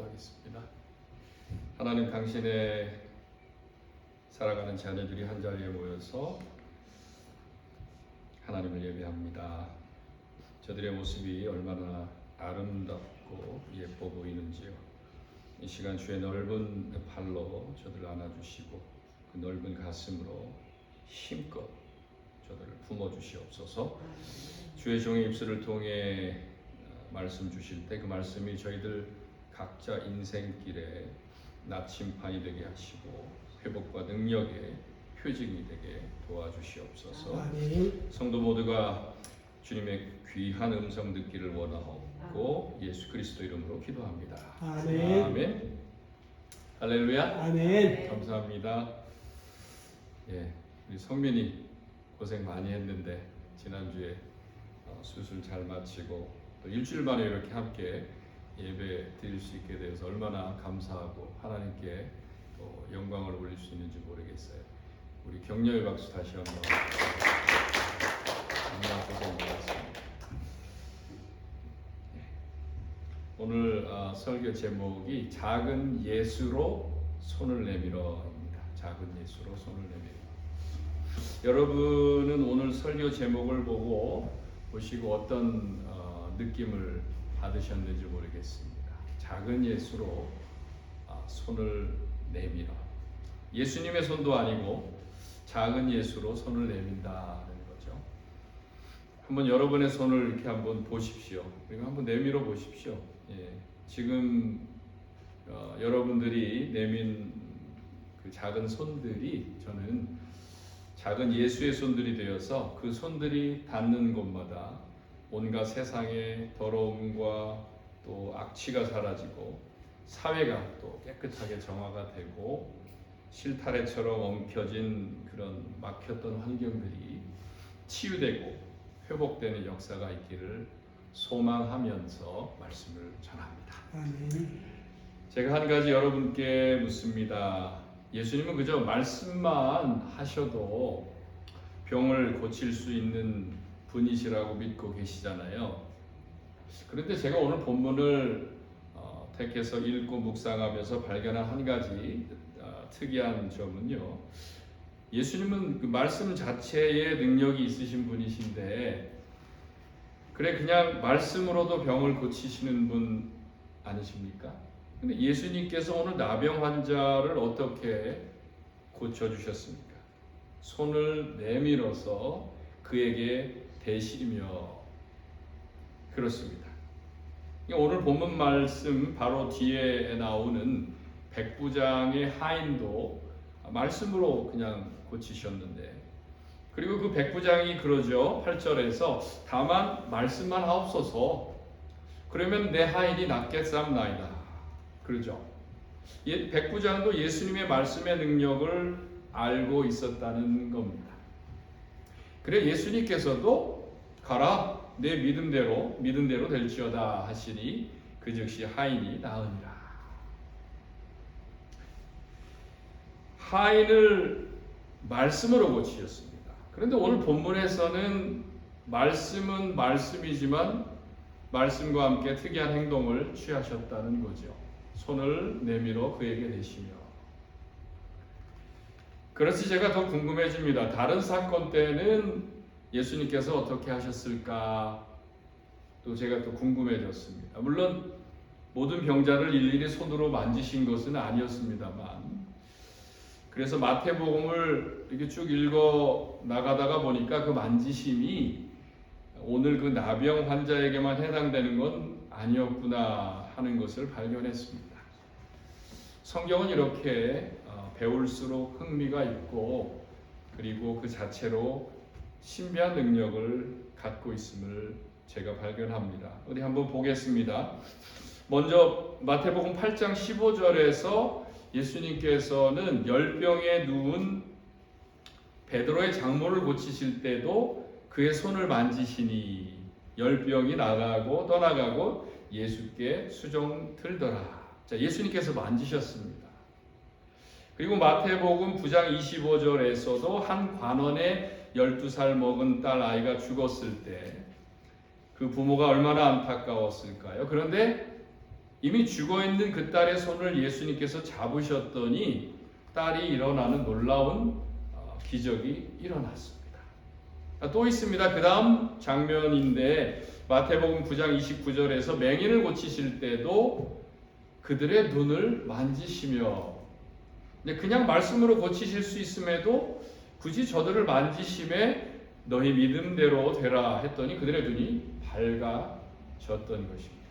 기도하겠습니다. 하나님, 당신의 살아가는 자녀들이 한 자리에 모여서 하나님을 예배합니다. 저들의 모습이 얼마나 아름답고 예뻐 보이는지요. 이 시간 주의 넓은 팔로 저들을 안아주시고 그 넓은 가슴으로 힘껏 저들을 품어주시옵소서. 주의 종의 입술을 통해 말씀 주실 때 그 말씀이 저희들 각자 인생길에 나침판이 되게 하시고 회복과 능력의 표징이 되게 도와주시옵소서. 아멘. 성도 모두가 주님의 귀한 음성 듣기를 원하옵고 예수 그리스도 이름으로 기도합니다. 아멘. 아멘. 할렐루야. 아멘. 감사합니다. 우리 성민이 고생 많이 했는데 지난주에 수술 잘 마치고 또 일주일 만에 이렇게 함께 예배 드릴 수 있게 되어서 얼마나 감사하고 하나님께 또 영광을 올릴 수 있는지 모르겠어요. 우리 격려의 박수 다시 한번. 정말 고생 많았습니다. 오늘 설교 제목이 작은 예수로 손을 내밀어입니다. 작은 예수로 손을 내밀어. 여러분은 오늘 설교 제목을 보시고 어떤 느낌을 받으셨는지 모르겠습니다. 작은 예수로 손을 내밀어. 예수님의 손도 아니고 작은 예수로 손을 내민다는 거죠. 한번 여러분의 손을 이렇게 한번 보십시오. 그리고 한번 내밀어 보십시오. 지금 여러분들이 내민 그 작은 손들이 저는 작은 예수의 손들이 되어서 그 손들이 닿는 곳마다 온갖 세상의 더러움과 또 악취가 사라지고 사회가 또 깨끗하게 정화가 되고 실타래처럼 엉켜진 그런 막혔던 환경들이 치유되고 회복되는 역사가 있기를 소망하면서 말씀을 전합니다. 아멘. 제가 한 가지 여러분께 묻습니다. 예수님은 그저 말씀만 하셔도 병을 고칠 수 있는 분이시라고 믿고 계시잖아요. 그런데 제가 오늘 본문을 택해서 읽고 묵상하면서 발견한 한 가지 특이한 점은요. 예수님은 그 말씀 자체에 능력이 있으신 분이신데 그래 그냥 말씀으로도 병을 고치시는 분 아니십니까? 근데 예수님께서 오늘 나병 환자를 어떻게 고쳐주셨습니까? 손을 내밀어서 그에게 대시며 그렇습니다. 오늘 본문 말씀 바로 뒤에 나오는 백부장의 하인도 말씀으로 그냥 고치셨는데 그리고 그 백부장이 그러죠. 8절에서 다만 말씀만 하옵소서 그러면 내 하인이 낫겠사옵나이다. 그러죠. 백부장도 예수님의 말씀의 능력을 알고 있었다는 겁니다. 그래 예수님께서도 가라 내 믿음대로 될지어다 하시니 그 즉시 하인이 나으니라. 하인을 말씀으로 고치셨습니다. 그런데 오늘 본문에서는 말씀은 말씀이지만 말씀과 함께 특이한 행동을 취하셨다는 거죠. 손을 내밀어 그에게 대시며. 그래서 제가 더 궁금해집니다. 다른 사건 때는 예수님께서 어떻게 하셨을까? 또 제가 또 궁금해졌습니다. 물론 모든 병자를 일일이 손으로 만지신 것은 아니었습니다만 그래서 마태복음을 이렇게 쭉 읽어 나가다가 보니까 그 만지심이 오늘 그 나병 환자에게만 해당되는 건 아니었구나 하는 것을 발견했습니다. 성경은 이렇게 배울수록 흥미가 있고 그리고 그 자체로 신비한 능력을 갖고 있음을 제가 발견합니다. 우리 한번 보겠습니다. 먼저 마태복음 8장 15절에서 예수님께서는 열병에 누운 베드로의 장모를 고치실 때도 그의 손을 만지시니 열병이 나가고 떠나가고 예수께 수종 들더라. 자, 예수님께서 만지셨습니다. 그리고 마태복음 9장 25절에서도 한 관원의 12살 먹은 딸 아이가 죽었을 때 그 부모가 얼마나 안타까웠을까요? 그런데 이미 죽어있는 그 딸의 손을 예수님께서 잡으셨더니 딸이 일어나는 놀라운 기적이 일어났습니다. 또 있습니다. 그 다음 장면인데 마태복음 9장 29절에서 맹인을 고치실 때도 그들의 눈을 만지시며, 그냥 말씀으로 고치실 수 있음에도 굳이 저들을 만지심에 너희 믿음대로 되라 했더니 그들의 눈이 밝아졌던 것입니다.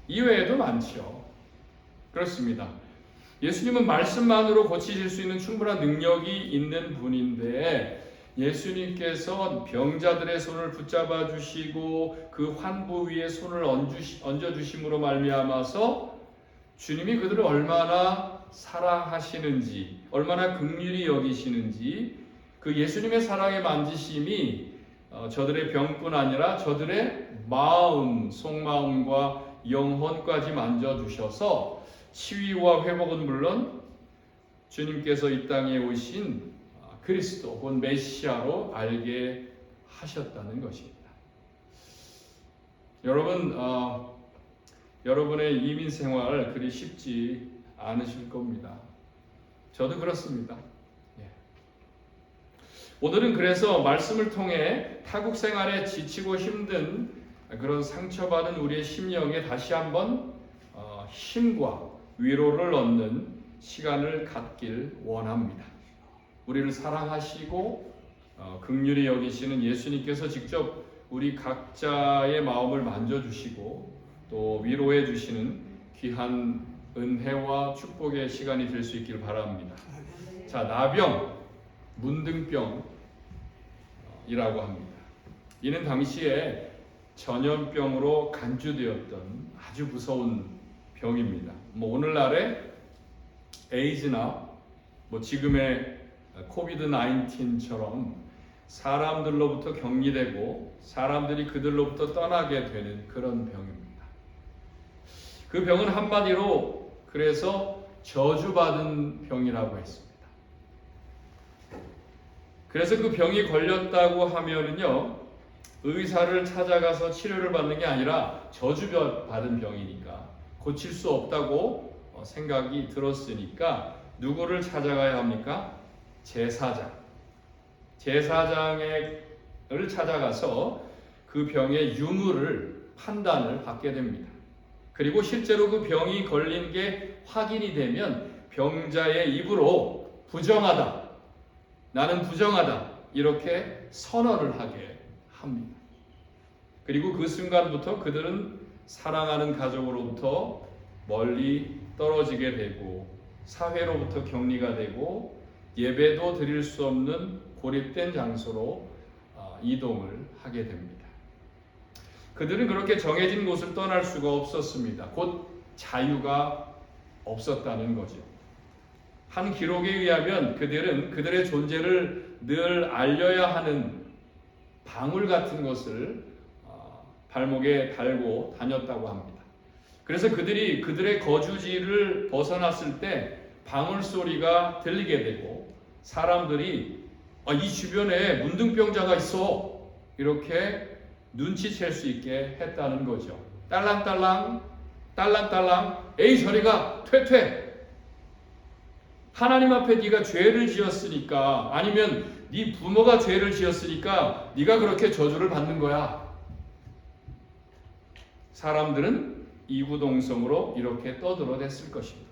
이외에도 많죠. 그렇습니다. 예수님은 말씀만으로 고치실 수 있는 충분한 능력이 있는 분인데 예수님께서 병자들의 손을 붙잡아 주시고 그 환부 위에 손을 얹어 주심으로 말미암아서 주님이 그들을 얼마나 사랑하시는지, 얼마나 긍휼히 여기시는지, 그 예수님의 사랑의 만지심이 저들의 병뿐 아니라 저들의 마음, 속마음과 영혼까지 만져주셔서 치유와 회복은 물론 주님께서 이 땅에 오신 그리스도, 곧 메시아로 알게 하셨다는 것입니다. 여러분, 여러분의 이민 생활 그리 쉽지 않으실 겁니다. 저도 그렇습니다. 오늘은 그래서 말씀을 통해 타국 생활에 지치고 힘든 그런 상처받은 우리의 심령에 다시 한번 힘과 위로를 얻는 시간을 갖길 원합니다. 우리를 사랑하시고 긍휼히 여기시는 예수님께서 직접 우리 각자의 마음을 만져주시고 또 위로해 주시는 귀한 은혜와 축복의 시간이 될 수 있길 바랍니다. 자, 나병, 문둥병이라고 합니다. 이는 당시에 전염병으로 간주되었던 아주 무서운 병입니다. 오늘날의 에이즈나 지금의 코비드-19처럼 사람들로부터 격리되고 사람들이 그들로부터 떠나게 되는 그런 병입니다. 그 병은 한마디로 그래서 저주받은 병이라고 했습니다. 그래서 그 병이 걸렸다고 하면은요, 의사를 찾아가서 치료를 받는 게 아니라 저주받은 병이니까 고칠 수 없다고 생각이 들었으니까 누구를 찾아가야 합니까? 제사장을 찾아가서 그 병의 유무를 판단을 받게 됩니다. 그리고 실제로 그 병이 걸린 게 확인이 되면 병자의 입으로 부정하다, 나는 부정하다, 이렇게 선언을 하게 합니다. 그리고 그 순간부터 그들은 사랑하는 가족으로부터 멀리 떨어지게 되고 사회로부터 격리가 되고 예배도 드릴 수 없는 고립된 장소로 이동을 하게 됩니다. 그들은 그렇게 정해진 곳을 떠날 수가 없었습니다. 곧 자유가 없었다는 거죠. 한 기록에 의하면 그들은 그들의 존재를 늘 알려야 하는 방울 같은 것을 발목에 달고 다녔다고 합니다. 그래서 그들이 그들의 거주지를 벗어났을 때 방울 소리가 들리게 되고 사람들이 이 주변에 문둥병자가 있어, 이렇게 눈치챌 수 있게 했다는 거죠. 딸랑딸랑 딸랑딸랑, 에이 저리가, 퇴퇴. 하나님 앞에 네가 죄를 지었으니까, 아니면 네 부모가 죄를 지었으니까 네가 그렇게 저주를 받는 거야. 사람들은 이구동성으로 이렇게 떠들어댔을 것입니다.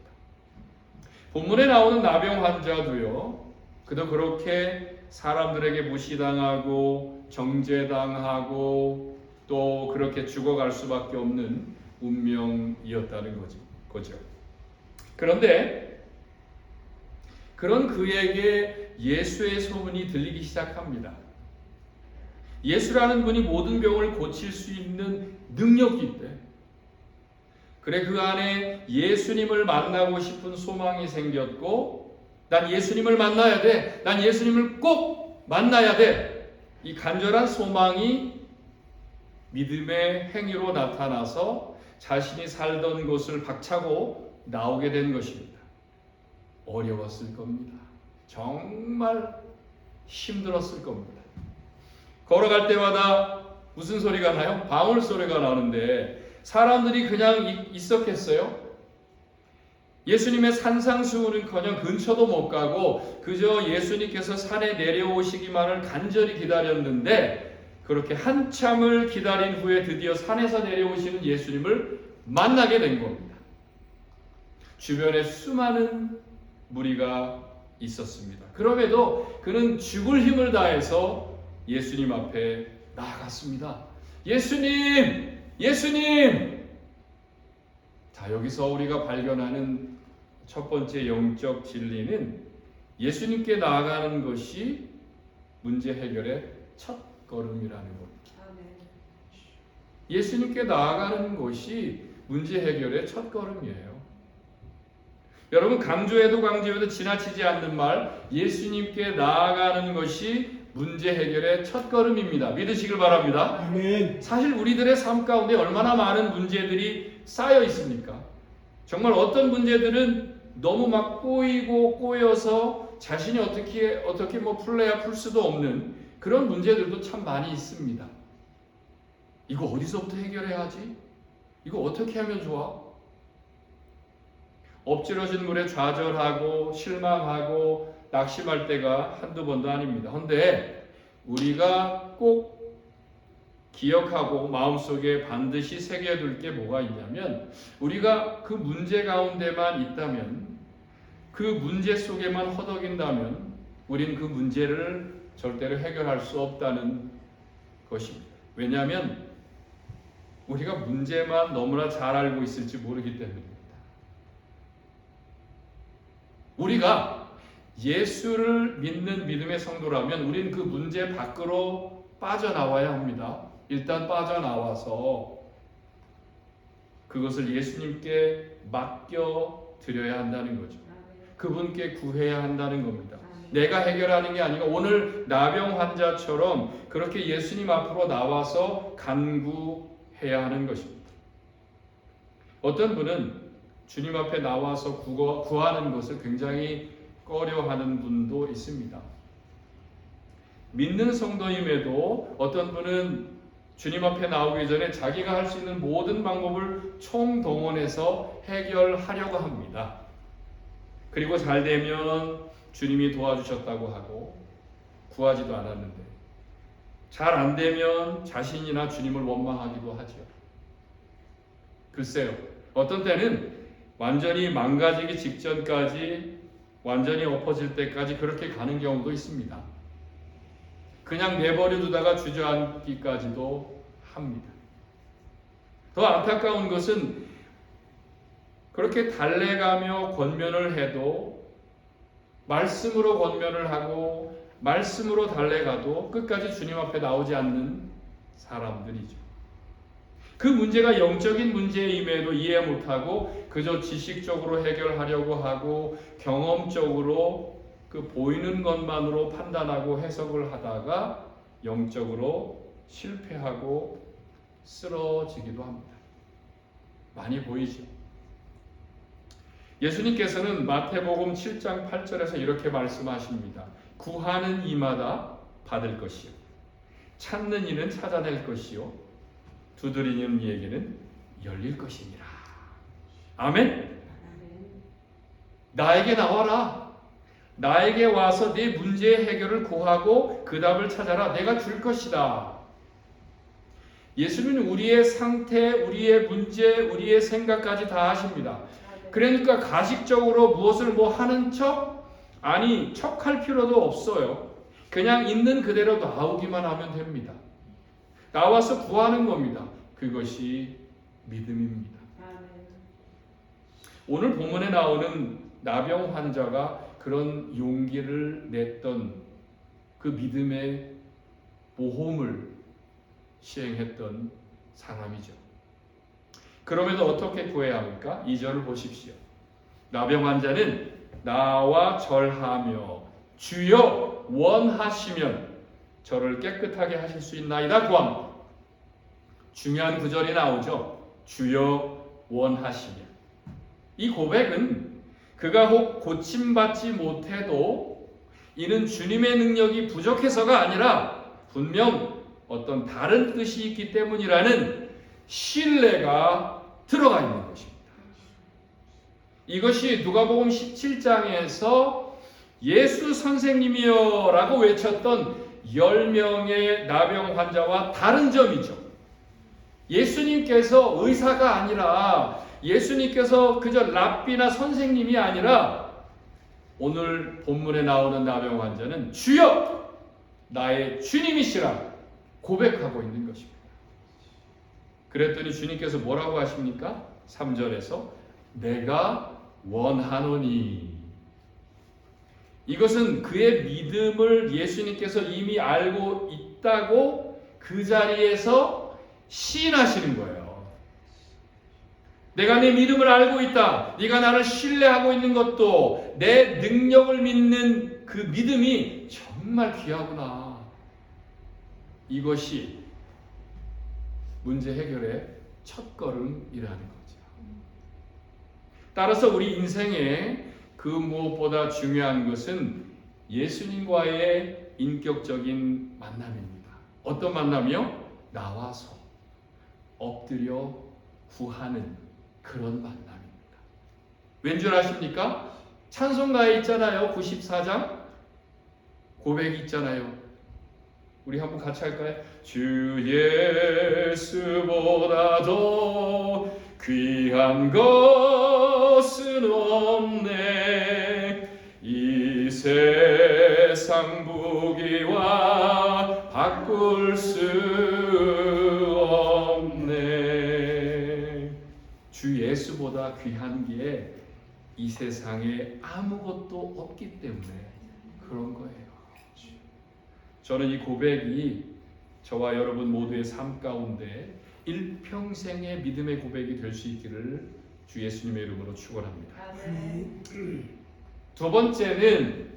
본문에 나오는 나병 환자도요, 그도 그렇게 사람들에게 무시당하고 정죄당하고 또 그렇게 죽어갈 수밖에 없는 운명이었다는 거죠. 그런데 그런 그에게 예수의 소문이 들리기 시작합니다. 예수라는 분이 모든 병을 고칠 수 있는 능력이 있대. 그래, 그 안에 예수님을 만나고 싶은 소망이 생겼고, 난 예수님을 만나야 돼. 난 예수님을 꼭 만나야 돼. 이 간절한 소망이 믿음의 행위로 나타나서 자신이 살던 곳을 박차고 나오게 된 것입니다. 어려웠을 겁니다. 정말 힘들었을 겁니다. 걸어갈 때마다 무슨 소리가 나요? 방울 소리가 나는데 사람들이 그냥 있었겠어요? 예수님의 산상수훈은커녕 근처도 못 가고 그저 예수님께서 산에 내려오시기만을 간절히 기다렸는데, 그렇게 한참을 기다린 후에 드디어 산에서 내려오시는 예수님을 만나게 된 겁니다. 주변에 수많은 무리가 있었습니다. 그럼에도 그는 죽을 힘을 다해서 예수님 앞에 나아갔습니다. 예수님! 예수님! 자, 여기서 우리가 발견하는 첫 번째 영적 진리는 예수님께 나아가는 것이 문제 해결의 첫 걸음이라는 겁니다. 예수님께 나아가는 것이 문제 해결의 첫 걸음이에요. 여러분, 강조해도 강조해도 지나치지 않는 말, 예수님께 나아가는 것이 문제 해결의 첫 걸음입니다. 믿으시길 바랍니다. 아멘. 사실 우리들의 삶 가운데 얼마나 많은 문제들이 쌓여 있습니까? 정말 어떤 문제들은 너무 막 꼬여서 자신이 어떻게 풀래야 풀 수도 없는 그런 문제들도 참 많이 있습니다. 이거 어디서부터 해결해야 하지? 이거 어떻게 하면 좋아? 엎질러진 물에 좌절하고 실망하고 낙심할 때가 한두 번도 아닙니다. 그런데 우리가 꼭 기억하고 마음속에 반드시 새겨둘 게 뭐가 있냐면, 우리가 그 문제 가운데만 있다면, 그 문제 속에만 허덕인다면 우리는 그 문제를 절대로 해결할 수 없다는 것입니다. 왜냐하면 우리가 문제만 너무나 잘 알고 있을지 모르기 때문입니다. 우리가 예수를 믿는 믿음의 성도라면 우리는 그 문제 밖으로 빠져나와야 합니다. 일단 빠져나와서 그것을 예수님께 맡겨 드려야 한다는 거죠. 그분께 구해야 한다는 겁니다. 내가 해결하는 게 아니고 오늘 나병 환자처럼 그렇게 예수님 앞으로 나와서 간구해야 하는 것입니다. 어떤 분은 주님 앞에 나와서 구하는 것을 굉장히 꺼려하는 분도 있습니다. 믿는 성도임에도 어떤 분은 주님 앞에 나오기 전에 자기가 할 수 있는 모든 방법을 총동원해서 해결하려고 합니다. 그리고 잘 되면 주님이 도와주셨다고 하고 구하지도 않았는데, 잘 안 되면 자신이나 주님을 원망하기도 하죠. 글쎄요, 어떤 때는 완전히 망가지기 직전까지, 완전히 엎어질 때까지 그렇게 가는 경우도 있습니다. 그냥 내버려 두다가 주저앉기까지도 합니다. 더 안타까운 것은 그렇게 달래가며 권면을 해도, 말씀으로 권면을 하고 말씀으로 달래가도 끝까지 주님 앞에 나오지 않는 사람들이죠. 그 문제가 영적인 문제임에도 이해 못하고 그저 지식적으로 해결하려고 하고 경험적으로 그 보이는 것만으로 판단하고 해석을 하다가 영적으로 실패하고 쓰러지기도 합니다. 많이 보이죠. 예수님께서는 마태복음 7장 8절에서 이렇게 말씀하십니다. 구하는 이마다 받을 것이요, 찾는 이는 찾아낼 것이요, 두드리는 이에게는 열릴 것이니라. 아멘. 나에게 나와라. 나에게 와서 네 문제의 해결을 구하고 그 답을 찾아라. 내가 줄 것이다. 예수님은 우리의 상태, 우리의 문제, 우리의 생각까지 다 아십니다. 그러니까 가식적으로 무엇을 하는 척? 아니, 척할 필요도 없어요. 그냥 있는 그대로 나오기만 하면 됩니다. 나와서 구하는 겁니다. 그것이 믿음입니다. 오늘 본문에 나오는 나병 환자가 그런 용기를 냈던 그 믿음의 모험을 시행했던 사람이죠. 그럼에도 어떻게 구해야 합니까? 2절을 보십시오. 나병 환자는 나와 절하며 주여 원하시면 저를 깨끗하게 하실 수 있나이다 구합니다. 중요한 구절이 나오죠. 주여 원하시면. 이 고백은 그가 혹 고침받지 못해도 이는 주님의 능력이 부족해서가 아니라 분명 어떤 다른 뜻이 있기 때문이라는 신뢰가 들어가 있는 것입니다. 이것이 누가복음 17장에서 예수 선생님이여 라고 외쳤던 10명의 나병 환자와 다른 점이죠. 예수님께서 의사가 아니라, 예수님께서 그저 랍비나 선생님이 아니라, 오늘 본문에 나오는 나병 환자는 주여 나의 주님이시라 고백하고 있는 것입니다. 그랬더니 주님께서 뭐라고 하십니까? 3절에서 내가 원하노니. 이것은 그의 믿음을 예수님께서 이미 알고 있다고 그 자리에서 시인하시는 거예요. 내가 내 믿음을 알고 있다. 네가 나를 신뢰하고 있는 것도 내 능력을 믿는 그 믿음이 정말 귀하구나. 이것이 문제 해결의 첫걸음이라는 거죠. 따라서 우리 인생에 그 무엇보다 중요한 것은 예수님과의 인격적인 만남입니다. 어떤 만남이요? 나와서 엎드려 구하는 그런 만남입니다. 왠 줄 아십니까? 찬송가에 있잖아요. 94장 고백이 있잖아요. 우리 한번 같이 할까요? 주 예수보다 더 귀한 것은 없네. 이 세상 부귀와 바꿀 수 없네. 주 예수보다 귀한 게 이 세상에 아무것도 없기 때문에 그런 거예요. 저는 이 고백이 저와 여러분 모두의 삶 가운데 일평생의 믿음의 고백이 될 수 있기를 주 예수님의 이름으로 축원합니다. 두 번째는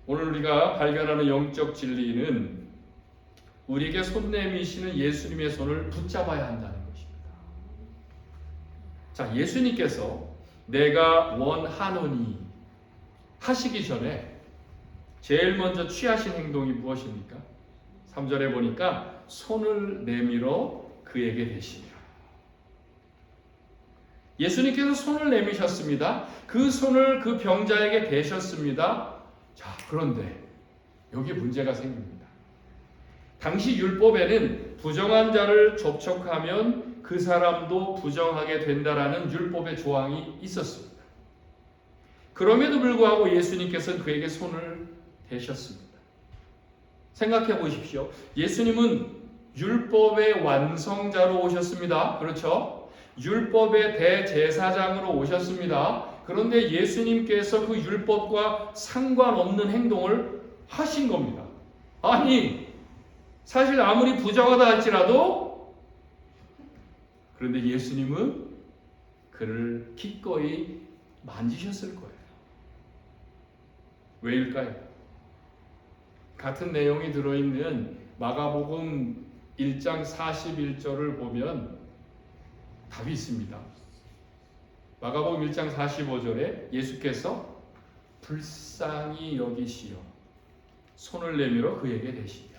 오늘 우리가 발견하는 영적 진리는 우리에게 손 내미시는 예수님의 손을 붙잡아야 한다는 것입니다. 자, 예수님께서 내가 원하노니 하시기 전에 제일 먼저 취하신 행동이 무엇입니까? 3절에 보니까 손을 내밀어 그에게 대시며. 예수님께서 손을 내미셨습니다. 그 손을 그 병자에게 대셨습니다. 자, 그런데 여기 문제가 생깁니다. 당시 율법에는 부정한 자를 접촉하면 그 사람도 부정하게 된다라는 율법의 조항이 있었습니다. 그럼에도 불구하고 예수님께서는 그에게 손을 대셨습니다. 생각해 보십시오. 예수님은 율법의 완성자로 오셨습니다. 그렇죠? 율법의 대제사장으로 오셨습니다. 그런데 예수님께서 그 율법과 상관없는 행동을 하신 겁니다. 아니, 사실 아무리 부정하다 할지라도, 그런데 예수님은 그를 기꺼이 만지셨을 거예요. 왜일까요? 같은 내용이 들어있는 마가복음 1장 41절을 보면 답이 있습니다. 마가복음 1장 45절에 예수께서 불쌍히 여기시어 손을 내밀어 그에게 대시며.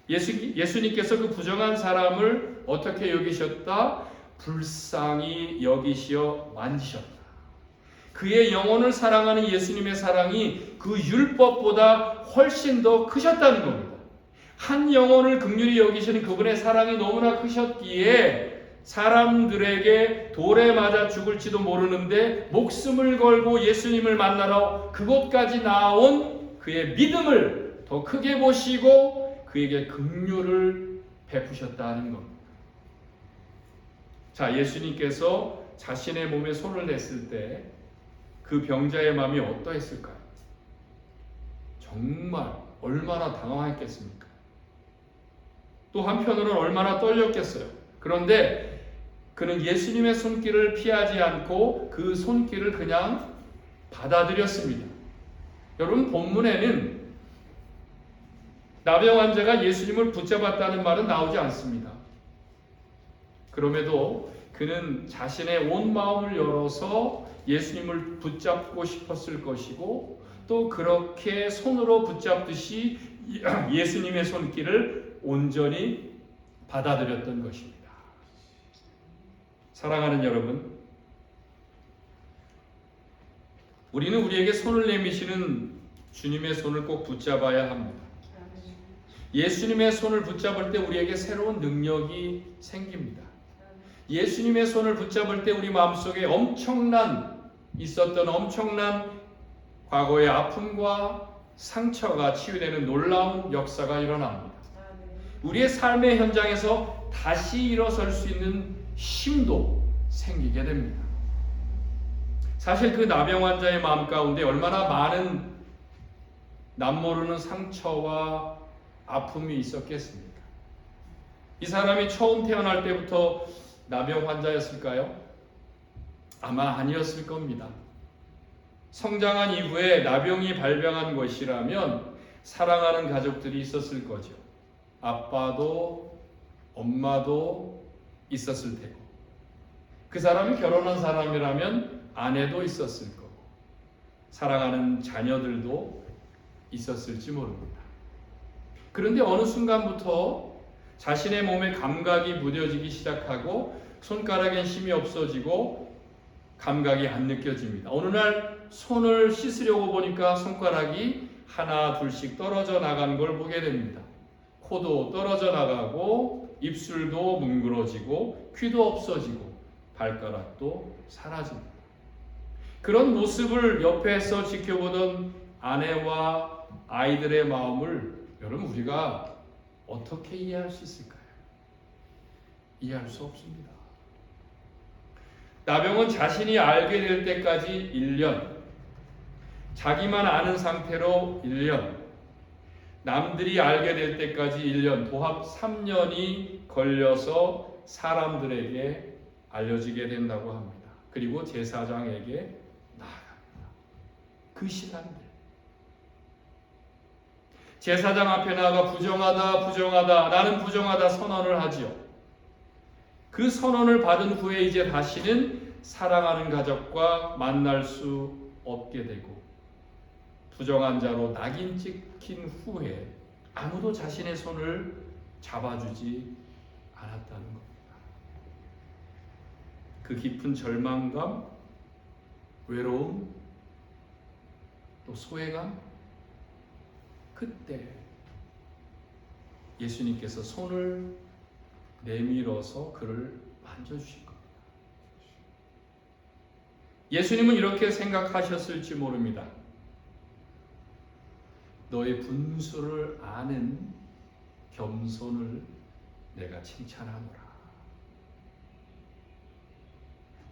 예수님께서 그 부정한 사람을 어떻게 여기셨다? 불쌍히 여기시어 만지셨다. 그의 영혼을 사랑하는 예수님의 사랑이 그 율법보다 훨씬 더 크셨다는 겁니다. 한 영혼을 긍휼히 여기시는 그분의 사랑이 너무나 크셨기에 사람들에게 돌에 맞아 죽을지도 모르는데 목숨을 걸고 예수님을 만나러 그곳까지 나온 그의 믿음을 더 크게 보시고 그에게 긍휼을 베푸셨다는 겁니다. 자, 예수님께서 자신의 몸에 손을 댔을 때 그 병자의 마음이 어떠했을까요? 정말 얼마나 당황했겠습니까? 또 한편으로는 얼마나 떨렸겠어요. 그런데 그는 예수님의 손길을 피하지 않고 그 손길을 그냥 받아들였습니다. 여러분, 본문에는 나병 환자가 예수님을 붙잡았다는 말은 나오지 않습니다. 그럼에도 그는 자신의 온 마음을 열어서 예수님을 붙잡고 싶었을 것이고, 또 그렇게 손으로 붙잡듯이 예수님의 손길을 온전히 받아들였던 것입니다. 사랑하는 여러분, 우리는 우리에게 손을 내미시는 주님의 손을 꼭 붙잡아야 합니다. 예수님의 손을 붙잡을 때 우리에게 새로운 능력이 생깁니다. 예수님의 손을 붙잡을 때 우리 마음속에 있었던 엄청난 과거의 아픔과 상처가 치유되는 놀라운 역사가 일어납니다. 우리의 삶의 현장에서 다시 일어설 수 있는 힘도 생기게 됩니다. 사실 그 나병 환자의 마음 가운데 얼마나 많은 남모르는 상처와 아픔이 있었겠습니까? 이 사람이 처음 태어날 때부터 나병 환자였을까요? 아마 아니었을 겁니다. 성장한 이후에 나병이 발병한 것이라면 사랑하는 가족들이 있었을 거죠. 아빠도 엄마도 있었을 테고, 그 사람이 결혼한 사람이라면 아내도 있었을 거고, 사랑하는 자녀들도 있었을지 모릅니다. 그런데 어느 순간부터 자신의 몸에 감각이 무뎌지기 시작하고 손가락엔 힘이 없어지고 감각이 안 느껴집니다. 어느 날 손을 씻으려고 보니까 손가락이 하나 둘씩 떨어져 나간 걸 보게 됩니다. 코도 떨어져 나가고 입술도 뭉그러지고 귀도 없어지고 발가락도 사라집니다. 그런 모습을 옆에서 지켜보던 아내와 아이들의 마음을 여러분 우리가 어떻게 이해할 수 있을까요? 이해할 수 없습니다. 나병은 자신이 알게 될 때까지 1년, 자기만 아는 상태로 1년, 남들이 알게 될 때까지 1년, 도합 3년이 걸려서 사람들에게 알려지게 된다고 합니다. 그리고 제사장에게 나아갑니다. 그 시간들. 제사장 앞에 나가 부정하다, 나는 부정하다 선언을 하지요. 그 선언을 받은 후에 이제 다시는 사랑하는 가족과 만날 수 없게 되고 부정한 자로 낙인 찍힌 후에 아무도 자신의 손을 잡아주지 않았다는 겁니다. 그 깊은 절망감, 외로움, 또 소외감, 그때 예수님께서 손을 내밀어서 그를 만져주신 겁니다. 예수님은 이렇게 생각하셨을지 모릅니다. 너의 분수를 아는 겸손을 내가 칭찬하노라.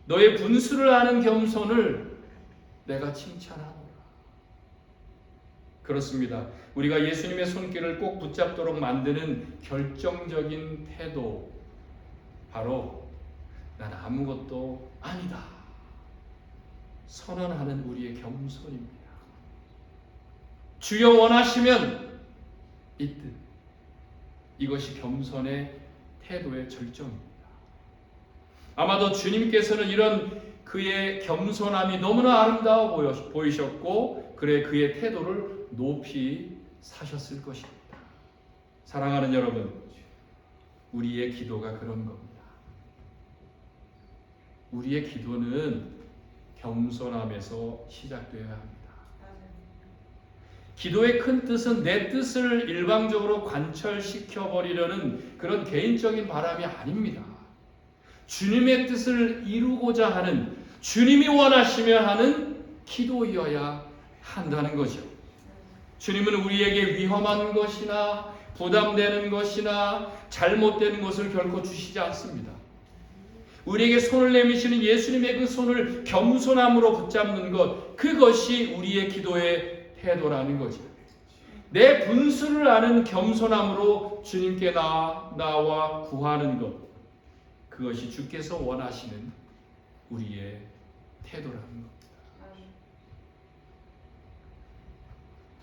너의 분수를 아는 겸손을 내가 칭찬하노라. 그렇습니다. 우리가 예수님의 손길을 꼭 붙잡도록 만드는 결정적인 태도, 바로 난 아무것도 아니다 선언하는 우리의 겸손입니다. 주여 원하시면 이 뜻, 이것이 겸손의 태도의 절정입니다. 아마도 주님께서는 이런 그의 겸손함이 너무나 아름다워 보이셨고 그의 태도를 높이 사셨을 것입니다. 사랑하는 여러분, 우리의 기도가 그런 겁니다. 우리의 기도는 겸손함에서 시작되어야 합니다. 기도의 큰 뜻은 내 뜻을 일방적으로 관철시켜버리려는 그런 개인적인 바람이 아닙니다. 주님의 뜻을 이루고자 하는, 주님이 원하시며 하는 기도이어야 한다는 거죠. 주님은 우리에게 위험한 것이나 부담되는 것이나 잘못되는 것을 결코 주시지 않습니다. 우리에게 손을 내미시는 예수님의 그 손을 겸손함으로 붙잡는 것, 그것이 우리의 기도의 태도라는 거죠. 내 분수를 아는 겸손함으로 주님께 나와 구하는 것, 그것이 주께서 원하시는 우리의 태도라는 겁니다.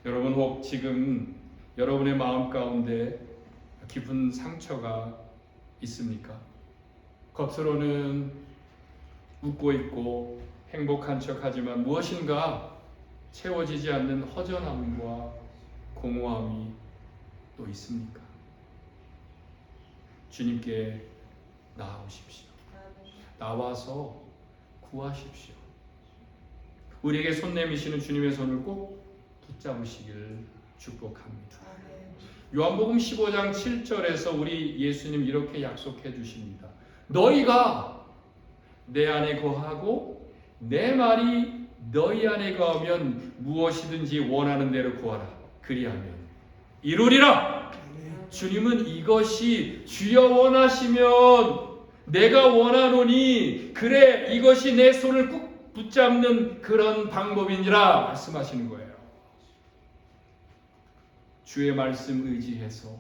여러분, 혹 지금 여러분의 마음 가운데 깊은 상처가 있습니까? 겉으로는 웃고 있고 행복한 척하지만 무엇인가 채워지지 않는 허전함과 공허함이 또 있습니까? 주님께 나아오십시오. 나와서 구하십시오. 우리에게 손 내미시는 주님의 손을 꼭 붙잡으시길 축복합니다. 요한복음 15장 7절에서 우리 예수님 이렇게 약속해 주십니다. 너희가 내 안에 거하고 내 말이 너희 안에 거하면 무엇이든지 원하는 대로 구하라. 그리하면 이루리라. 주님은 이것이 주여 원하시면 내가 원하노니 그래 이것이 내 손을 꾹 붙잡는 그런 방법이니라 말씀하시는 거예요. 주의 말씀 의지해서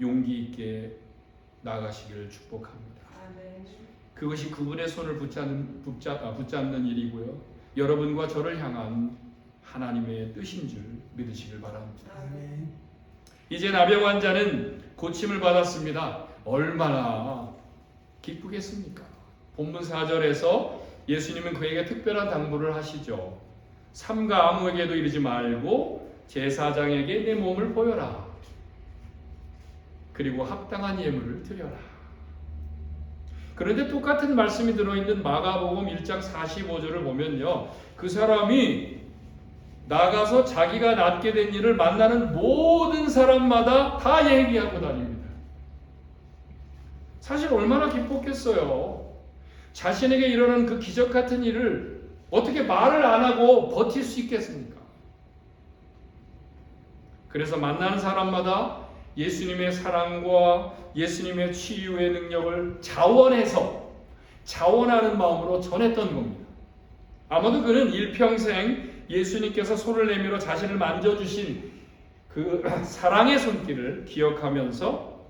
용기 있게 나가시기를 축복합니다. 그것이 그분의 손을 붙잡는 일이고요. 여러분과 저를 향한 하나님의 뜻인 줄 믿으시길 바랍니다. 이제 나병 환자는 고침을 받았습니다. 얼마나 기쁘겠습니까? 본문 4절에서 예수님은 그에게 특별한 당부를 하시죠. 삼가 아무에게도 이르지 말고 제사장에게 내 몸을 보여라. 그리고 합당한 예물을 드려라. 그런데 똑같은 말씀이 들어있는 마가복음 1장 45절을 보면요, 그 사람이 나가서 자기가 낫게 된 일을 만나는 모든 사람마다 다 얘기하고 다닙니다. 사실 얼마나 기뻤겠어요. 자신에게 일어난 그 기적 같은 일을 어떻게 말을 안 하고 버틸 수 있겠습니까? 그래서 만나는 사람마다 예수님의 사랑과 예수님의 치유의 능력을 자원하는 마음으로 전했던 겁니다. 아마도 그는 일평생 예수님께서 손을 내밀어 자신을 만져주신 그 사랑의 손길을 기억하면서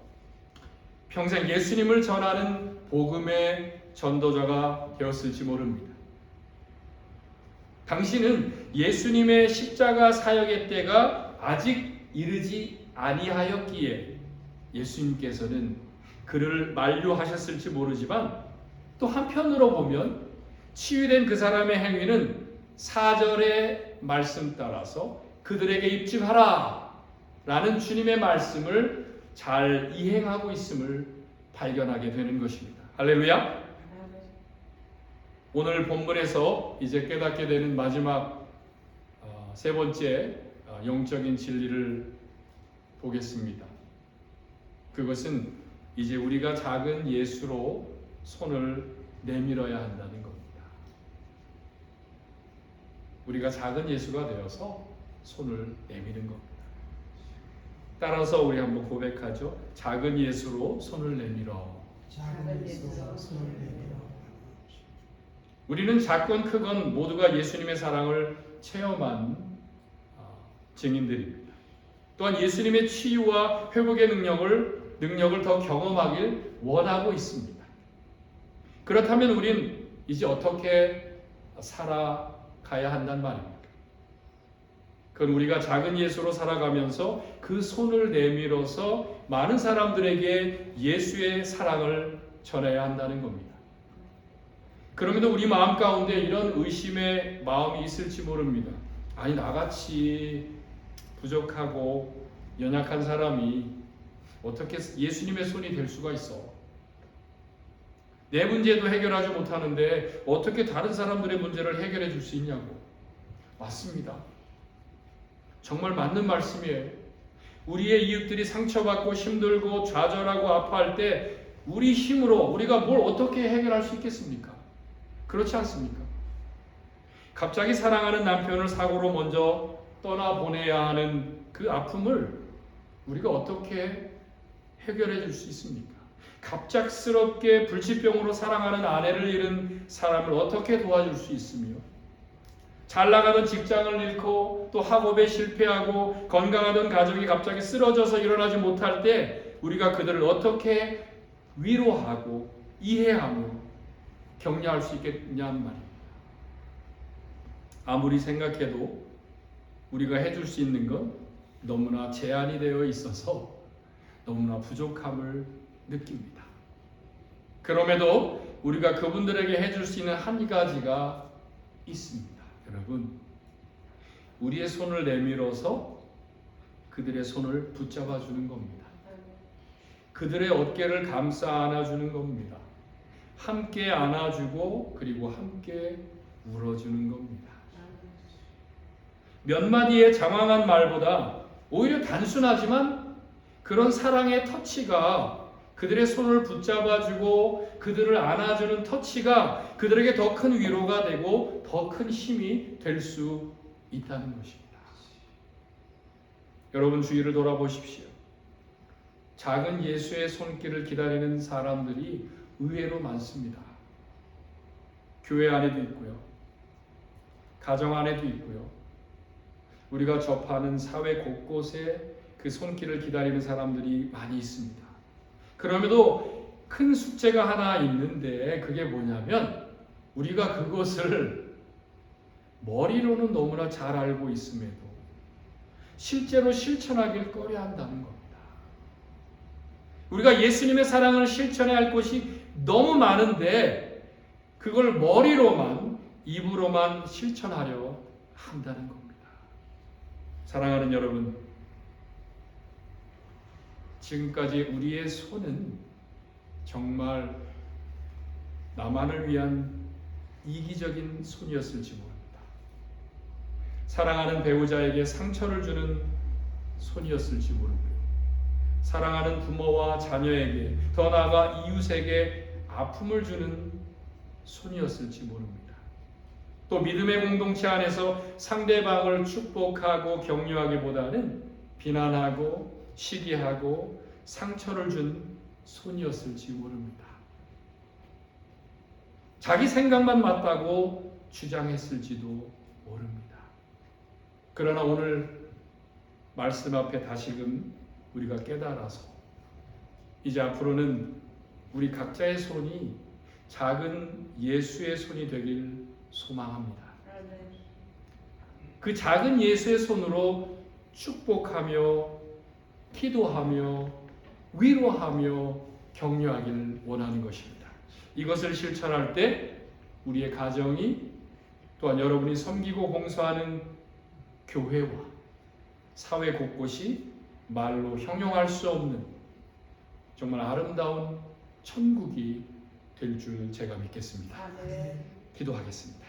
평생 예수님을 전하는 복음의 전도자가 되었을지 모릅니다. 당신은 예수님의 십자가 사역의 때가 아직 이르지 아니하였기에 예수님께서는 그를 만류하셨을지 모르지만 또 한편으로 보면 치유된 그 사람의 행위는 4절의 말씀 따라서 그들에게 입증하라 라는 주님의 말씀을 잘 이행하고 있음을 발견하게 되는 것입니다. 할렐루야. 오늘 본문에서 이제 깨닫게 되는 마지막 세 번째 영적인 진리를 보겠습니다. 그것은 이제 우리가 작은 예수로 손을 내밀어야 한다는 겁니다. 우리가 작은 예수가 되어서 손을 내미는 겁니다. 따라서 우리 한번 고백하죠. 작은 예수로 손을 내밀어. 작은 예수로 손을 내밀어. 우리는 작건 크건 모두가 예수님의 사랑을 체험한 증인들입니다. 또한 예수님의 치유와 회복의 능력을 더 경험하길 원하고 있습니다. 그렇다면 우린 이제 어떻게 살아가야 한단 말입니까? 그건 우리가 작은 예수로 살아가면서 그 손을 내밀어서 많은 사람들에게 예수의 사랑을 전해야 한다는 겁니다. 그럼에도 우리 마음 가운데 이런 의심의 마음이 있을지 모릅니다. 아니, 나같이 부족하고 연약한 사람이 어떻게 예수님의 손이 될 수가 있어? 내 문제도 해결하지 못하는데 어떻게 다른 사람들의 문제를 해결해 줄 수 있냐고. 맞습니다. 정말 맞는 말씀이에요. 우리의 이웃들이 상처받고 힘들고 좌절하고 아파할 때 우리 힘으로 우리가 뭘 어떻게 해결할 수 있겠습니까? 그렇지 않습니까? 갑자기 사랑하는 남편을 사고로 먼저 떠나보내야 하는 그 아픔을 우리가 어떻게 해결해 줄 수 있습니까? 갑작스럽게 불치병으로 사랑하는 아내를 잃은 사람을 어떻게 도와줄 수 있으며, 잘 나가던 직장을 잃고 또 학업에 실패하고 건강하던 가족이 갑자기 쓰러져서 일어나지 못할 때 우리가 그들을 어떻게 위로하고 이해하며 격려할 수 있겠냐는 말입니다. 아무리 생각해도 우리가 해줄 수 있는 건 너무나 제한이 되어 있어서 너무나 부족함을 느낍니다. 그럼에도 우리가 그분들에게 해줄 수 있는 한 가지가 있습니다. 여러분, 우리의 손을 내밀어서 그들의 손을 붙잡아 주는 겁니다. 그들의 어깨를 감싸 안아주는 겁니다. 함께 안아주고 그리고 함께 울어주는 겁니다. 몇 마디의 장황한 말보다 오히려 단순하지만 그런 사랑의 터치가, 그들의 손을 붙잡아주고 그들을 안아주는 터치가 그들에게 더 큰 위로가 되고 더 큰 힘이 될 수 있다는 것입니다. 여러분 주위를 돌아보십시오. 작은 예수의 손길을 기다리는 사람들이 의외로 많습니다. 교회 안에도 있고요. 가정 안에도 있고요. 우리가 접하는 사회 곳곳에 그 손길을 기다리는 사람들이 많이 있습니다. 그럼에도 큰 숙제가 하나 있는데 그게 뭐냐면 우리가 그것을 머리로는 너무나 잘 알고 있음에도 실제로 실천하길 꺼려한다는 겁니다. 우리가 예수님의 사랑을 실천해야 할 것이 너무 많은데 그걸 머리로만, 입으로만 실천하려 한다는 겁니다. 사랑하는 여러분, 지금까지 우리의 손은 정말 나만을 위한 이기적인 손이었을지 모릅니다. 사랑하는 배우자에게 상처를 주는 손이었을지 모르고요. 사랑하는 부모와 자녀에게, 더 나아가 이웃에게 아픔을 주는 손이었을지 모릅니다. 또 믿음의 공동체 안에서 상대방을 축복하고 격려하기보다는 비난하고 시기하고 상처를 준 손이었을지 모릅니다. 자기 생각만 맞다고 주장했을지도 모릅니다. 그러나 오늘 말씀 앞에 다시금 우리가 깨달아서 이제 앞으로는 우리 각자의 손이 작은 예수의 손이 되길 소망합니다. 그 작은 예수의 손으로 축복하며 기도하며 위로하며 격려하기를 원하는 것입니다. 이것을 실천할 때 우리의 가정이, 또한 여러분이 섬기고 봉사하는 교회와 사회 곳곳이 말로 형용할 수 없는 정말 아름다운 천국이 될 줄 제가 믿겠습니다. 기도하겠습니다.